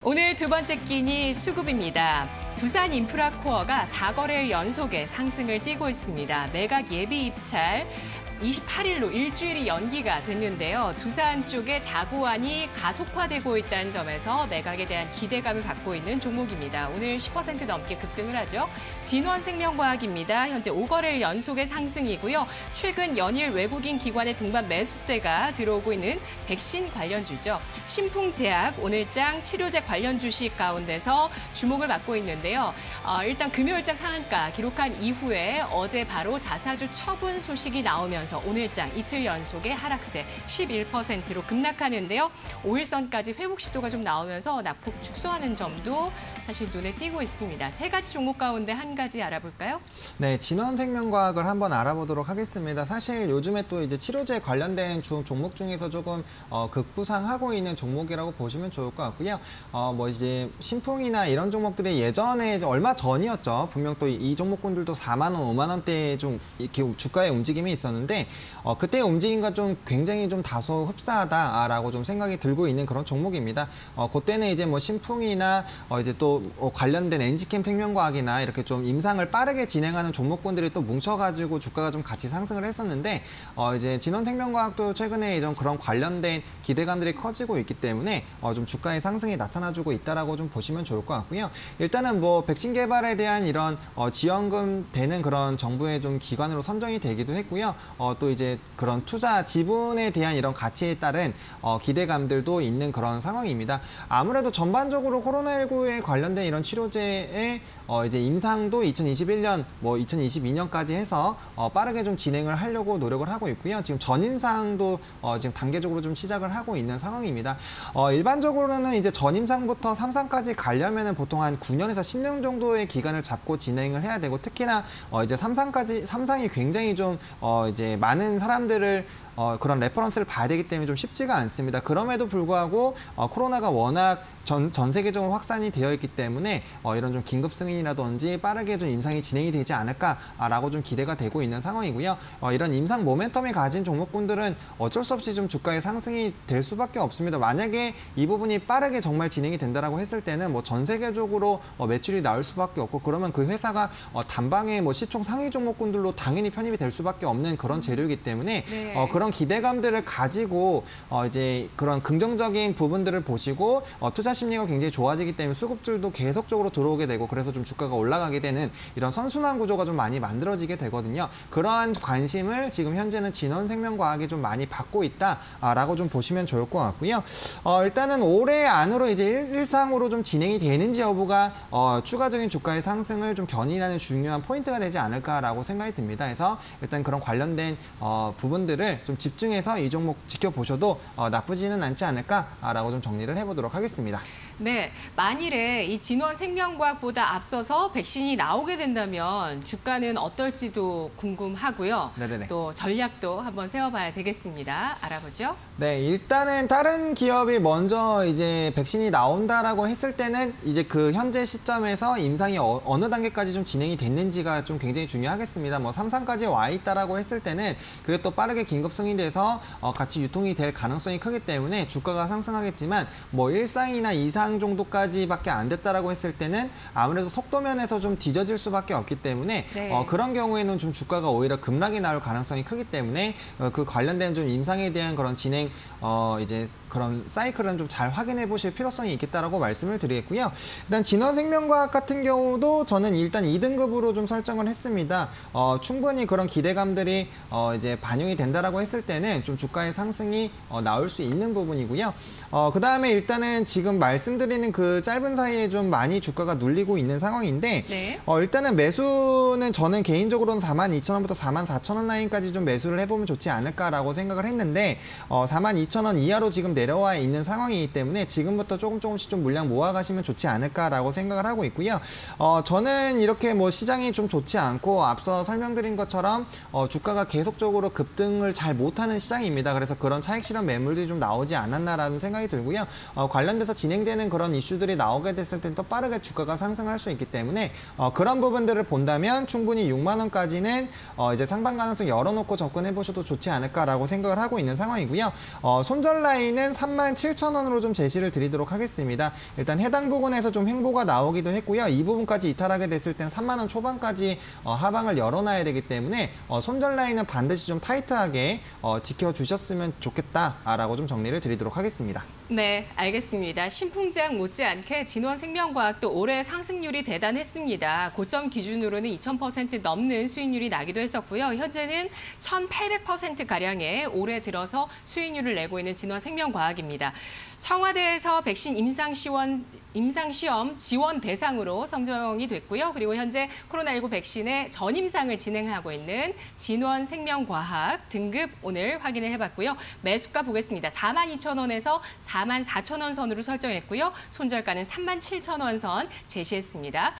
오늘 두 번째 끼니 수급입니다. 두산 인프라코어가 4거래일 연속에 상승을 띠고 있습니다. 매각 예비 입찰 28일로 일주일이 연기가 됐는데요. 두산 쪽의 자구안이 가속화되고 있다는 점에서 매각에 대한 기대감을 받고 있는 종목입니다. 오늘 10% 넘게 급등을 하죠. 진원생명과학입니다. 현재 5거래일 연속의 상승이고요. 최근 연일 외국인 기관의 동반 매수세가 들어오고 있는 백신 관련주죠. 신풍제약, 오늘장 치료제 관련 주식 가운데서 주목을 받고 있는데요. 일단 금요일장 상한가 기록한 이후에 어제 바로 자사주 처분 소식이 나오면서 오늘장 이틀 연속의 하락세 11%로 급락하는데요. 5일선까지 회복 시도가 좀 나오면서 낙폭 축소하는 점도 사실 눈에 띄고 있습니다. 세 가지 종목 가운데 한 가지 알아볼까요? 네, 진원생명과학을 한번 알아보도록 하겠습니다. 사실 요즘에 또 이제 치료제 관련된 종목 중에서 조금 급부상하고 있는 종목이라고 보시면 좋을 것 같고요. 뭐 이제 신풍이나 이런 종목들이 예전에 얼마 전이었죠. 분명 또 이 종목군들도 4만 원, 5만 원대에 좀 이렇게 주가의 움직임이 있었는데 그때의 움직임과 좀 굉장히 좀 다소 흡사하다라고 좀 생각이 들고 있는 그런 종목입니다. 그때는 이제 뭐 신풍이나 이제 또 관련된 엔지캠 생명과학이나 이렇게 좀 임상을 빠르게 진행하는 종목군들이 또 뭉쳐가지고 주가가 좀 같이 상승을 했었는데 이제 진원생명과학도 최근에 좀 그런 관련된 기대감들이 커지고 있기 때문에 좀 주가의 상승이 나타나주고 있다라고 좀 보시면 좋을 것 같고요. 일단은 뭐 백신 개발에 대한 이런 지원금 되는 그런 정부의 좀 기관으로 선정이 되기도 했고요. 또 이제 그런 투자 지분에 대한 이런 가치에 따른 기대감들도 있는 그런 상황입니다. 아무래도 전반적으로 코로나19에 관련된 이런 치료제의 이제 임상도 2021년, 뭐 2022년까지 해서 빠르게 좀 진행을 하려고 노력을 하고 있고요. 지금 전임상도 지금 단계적으로 좀 시작을 하고 있는 상황입니다. 일반적으로는 이제 전임상부터 3상까지 가려면은 보통 한 9년에서 10년 정도의 기간을 잡고 진행을 해야 되고, 특히나 이제 3상이 굉장히 좀 이제 많은 사람들을 그런 레퍼런스를 봐야 되기 때문에 좀 쉽지가 않습니다. 그럼에도 불구하고 코로나가 워낙 전 세계적으로 확산이 되어 있기 때문에 이런 좀 긴급 승인이라든지 빠르게 좀 임상이 진행이 되지 않을까라고 좀 기대가 되고 있는 상황이고요. 이런 임상 모멘텀이 가진 종목군들은 어쩔 수 없이 좀 주가의 상승이 될 수밖에 없습니다. 만약에 이 부분이 빠르게 정말 진행이 된다라고 했을 때는 뭐 전 세계적으로 매출이 나올 수밖에 없고, 그러면 그 회사가 단방에 뭐 시총 상위 종목군들로 당연히 편입이 될 수밖에 없는 그런 재료이기 때문에 네. 그런 기대감들을 가지고 이제 그런 긍정적인 부분들을 보시고 투자 심리가 굉장히 좋아지기 때문에 수급들도 계속적으로 들어오게 되고, 그래서 좀 주가가 올라가게 되는 이런 선순환 구조가 좀 많이 만들어지게 되거든요. 그러한 관심을 지금 현재는 진원생명과학이 좀 많이 받고 있다라고 좀 보시면 좋을 것 같고요. 일단은 올해 안으로 이제 일상으로 좀 진행이 되는지 여부가 추가적인 주가의 상승을 좀 견인하는 중요한 포인트가 되지 않을까라고 생각이 듭니다. 그래서 일단 그런 관련된 부분들을 좀 집중해서 이 종목 지켜보셔도 나쁘지는 않지 않을까라고 좀 정리를 해보도록 하겠습니다. 네, 만일에 이 진원생명과학보다 앞서서 백신이 나오게 된다면 주가는 어떨지도 궁금하고요. 네네네. 또 전략도 한번 세워봐야 되겠습니다. 알아보죠. 네, 일단은 다른 기업이 먼저 이제 백신이 나온다라고 했을 때는 이제 그 현재 시점에서 임상이 어느 단계까지 좀 진행이 됐는지가 좀 굉장히 중요하겠습니다. 뭐 3상까지 와 있다라고 했을 때는 그게 또 빠르게 긴급 승인돼서 같이 유통이 될 가능성이 크기 때문에 주가가 상승하겠지만, 뭐 1상이나 2상 정도까지밖에 안 됐다라고 했을 때는 아무래도 속도면에서 좀 뒤져질 수밖에 없기 때문에 네. 그런 경우에는 좀 주가가 오히려 급락이 나올 가능성이 크기 때문에 그 관련된 좀 임상에 대한 그런 진행 이제 그런 사이클은 좀 잘 확인해 보실 필요성이 있겠다라고 말씀을 드리겠고요. 일단 진원생명과학 같은 경우도 저는 일단 2등급으로 좀 설정을 했습니다. 충분히 그런 기대감들이 이제 반영이 된다라고 했을 때는 좀 주가의 상승이 나올 수 있는 부분이고요. 그 다음에 일단은 지금 말씀드리는 그 짧은 사이에 좀 많이 주가가 눌리고 있는 상황인데, 네. 일단은 매수는 저는 개인적으로는 42,000원부터 44,000원 라인까지 좀 매수를 해보면 좋지 않을까라고 생각을 했는데 42,000원 이하로 지금 내려와 있는 상황이기 때문에 지금부터 조금씩 좀 물량 모아가시면 좋지 않을까라고 생각을 하고 있고요. 저는 이렇게 뭐 시장이 좀 좋지 않고 앞서 설명드린 것처럼 주가가 계속적으로 급등을 잘 못하는 시장입니다. 그래서 그런 차익 실현 매물들이 좀 나오지 않았나라는 생각이 들고요. 관련돼서 진행되는 그런 이슈들이 나오게 됐을 땐 또 빠르게 주가가 상승할 수 있기 때문에 그런 부분들을 본다면 충분히 6만 원까지는 이제 상방 가능성 열어놓고 접근해 보셔도 좋지 않을까라고 생각을 하고 있는 상황이고요. 손절 라인은 37,000원으로 좀 제시를 드리도록 하겠습니다. 일단 해당 부분에서 좀 횡보가 나오기도 했고요. 이 부분까지 이탈하게 됐을 땐 3만 원 초반까지 하방을 열어놔야 되기 때문에 손절 라인은 반드시 좀 타이트하게 지켜주셨으면 좋겠다라고 좀 정리를 드리도록 하겠습니다. 네, 알겠습니다. 신풍장 못지않게 진원생명과학도 올해 상승률이 대단했습니다. 고점 기준으로는 2000% 넘는 수익률이 나기도 했었고요. 현재는 1800%가량의 올해 들어서 수익률을 내고 있는 진원생명과학입니다. 청와대에서 백신 임상시험 지원 대상으로 선정이 됐고요. 그리고 현재 코로나19 백신의 전임상을 진행하고 있는 진원생명과학 등급 오늘 확인을 해봤고요. 매수가 보겠습니다. 42,000원에서 44,000원 선으로 설정했고요. 손절가는 37,000원 선 제시했습니다.